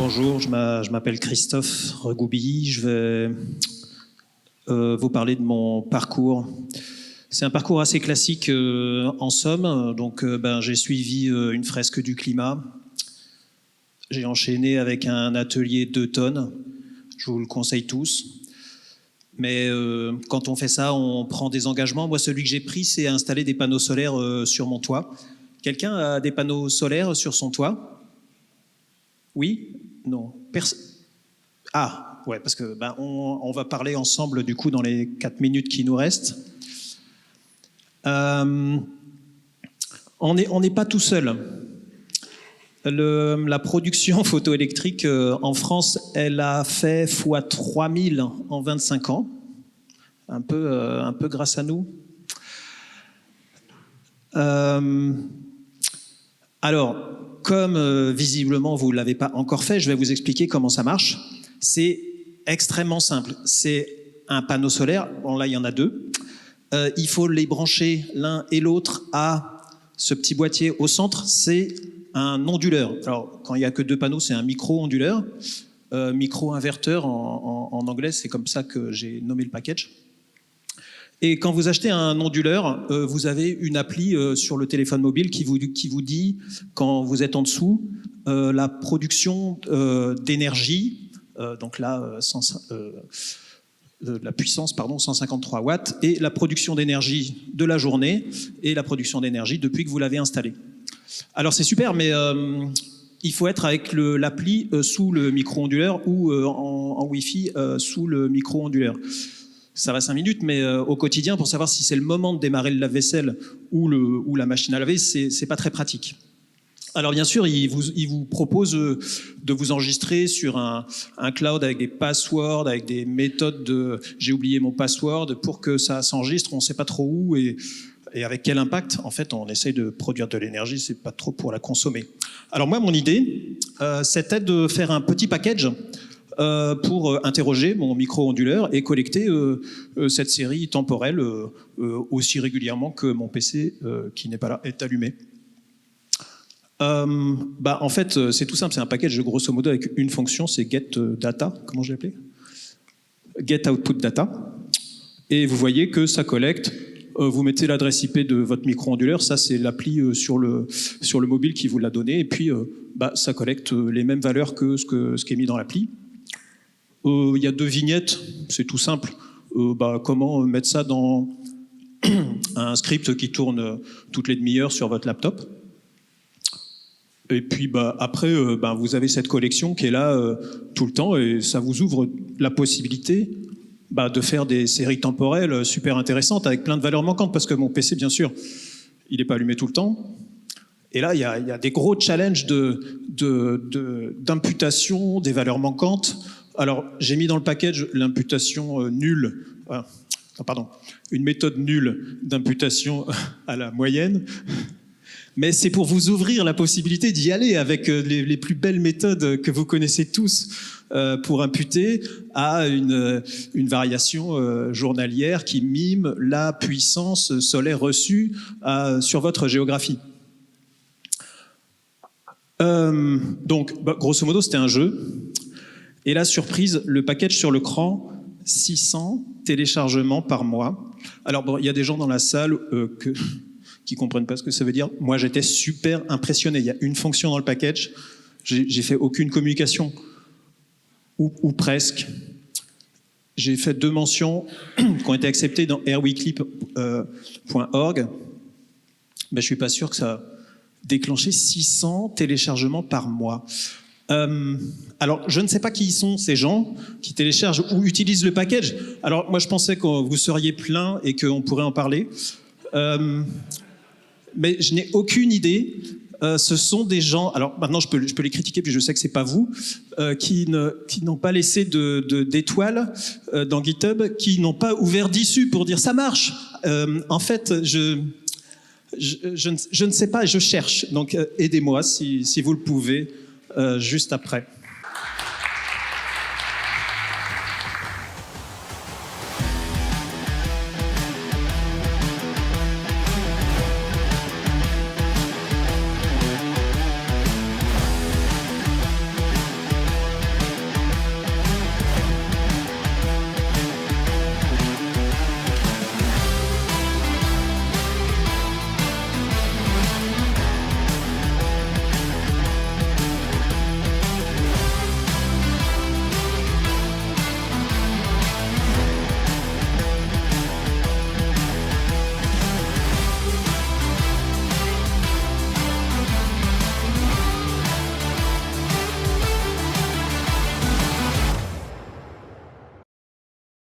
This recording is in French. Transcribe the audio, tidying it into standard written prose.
Bonjour, je m'appelle Christophe Regoubilly. Je vais vous parler de mon parcours. C'est un parcours assez classique en somme. Donc, j'ai suivi une fresque du climat. J'ai enchaîné avec un atelier 2 tonnes. Je vous le conseille tous. Mais quand on fait ça, on prend des engagements. Moi, celui que j'ai pris, c'est installer des panneaux solaires sur mon toit. Quelqu'un a des panneaux solaires sur son toit? Oui? Non. Ah, ouais, parce que on va parler ensemble du coup dans les 4 minutes qui nous restent. On n'est pas tout seul. La production photoélectrique en France, elle a fait x3000 en 25 ans. Un peu grâce à nous. Alors, comme visiblement vous ne l'avez pas encore fait, je vais vous expliquer comment ça marche. C'est extrêmement simple. C'est un panneau solaire. Bon, là, il y en a 2. Il faut les brancher l'un et l'autre à ce petit boîtier au centre. C'est un onduleur. Alors, quand il n'y a que 2 panneaux, c'est un micro-onduleur. Micro-inverteur en anglais, c'est comme ça que j'ai nommé le package. Et quand vous achetez un onduleur, vous avez une appli sur le téléphone mobile qui vous dit, quand vous êtes en dessous, la production d'énergie, donc là, la puissance, 153 watts, et la production d'énergie de la journée, et la production d'énergie depuis que vous l'avez installé. Alors c'est super, mais il faut être avec l'appli sous le micro-onduleur ou en Wi-Fi sous le micro-onduleur. Ça va 5 minutes, mais au quotidien, pour savoir si c'est le moment de démarrer le lave-vaisselle ou la machine à laver, c'est pas très pratique. Alors bien sûr, il vous propose de vous enregistrer sur un cloud avec des passwords, avec des méthodes de « j'ai oublié mon password » pour que ça s'enregistre, on ne sait pas trop où et avec quel impact. En fait, on essaye de produire de l'énergie, c'est pas trop pour la consommer. Alors moi, mon idée, c'était de faire un petit package pour interroger mon micro-onduleur et collecter cette série temporelle aussi régulièrement que mon PC, qui n'est pas là, est allumé. En fait, c'est tout simple, c'est un package grosso modo avec une fonction, c'est get data, comment je l'ai appelé? Get output data. Et vous voyez que ça collecte, vous mettez l'adresse IP de votre micro-onduleur, ça c'est l'appli sur le mobile qui vous l'a donné, et puis ça collecte les mêmes valeurs que ce qui est mis dans l'appli. Il y a 2 vignettes, c'est tout simple. Comment mettre ça dans un script qui tourne toutes les demi-heures sur votre laptop. Et puis après, vous avez cette collection qui est là tout le temps et ça vous ouvre la possibilité de faire des séries temporelles super intéressantes avec plein de valeurs manquantes parce que mon PC, bien sûr, il n'est pas allumé tout le temps. Et là, il y a des gros challenges d'imputation des valeurs manquantes. Alors, j'ai mis dans le package l'imputation nulle, une méthode nulle d'imputation à la moyenne. Mais c'est pour vous ouvrir la possibilité d'y aller avec les plus belles méthodes que vous connaissez tous pour imputer à une variation journalière qui mime la puissance solaire reçue sur votre géographie. Donc, grosso modo, c'était un jeu. Et là, surprise, le package sur l'écran, 600 téléchargements par mois. Alors, il y a des gens dans la salle qui ne comprennent pas ce que ça veut dire. Moi, j'étais super impressionné. Il y a une fonction dans le package. J'ai fait aucune communication, ou presque. J'ai fait 2 mentions qui ont été acceptées dans airweekly.org. Je ne suis pas sûr que ça a déclenché 600 téléchargements par mois. Alors, je ne sais pas qui sont ces gens qui téléchargent ou utilisent le package. Alors, moi, je pensais que vous seriez plein et qu'on pourrait en parler. Mais je n'ai aucune idée. Ce sont des gens, alors maintenant je peux les critiquer, puis je sais que ce n'est pas vous, qui n'ont pas laissé d'étoiles dans GitHub, qui n'ont pas ouvert d'issue pour dire « ça marche ». En fait, je ne sais pas, je cherche. Donc aidez-moi si vous le pouvez juste après.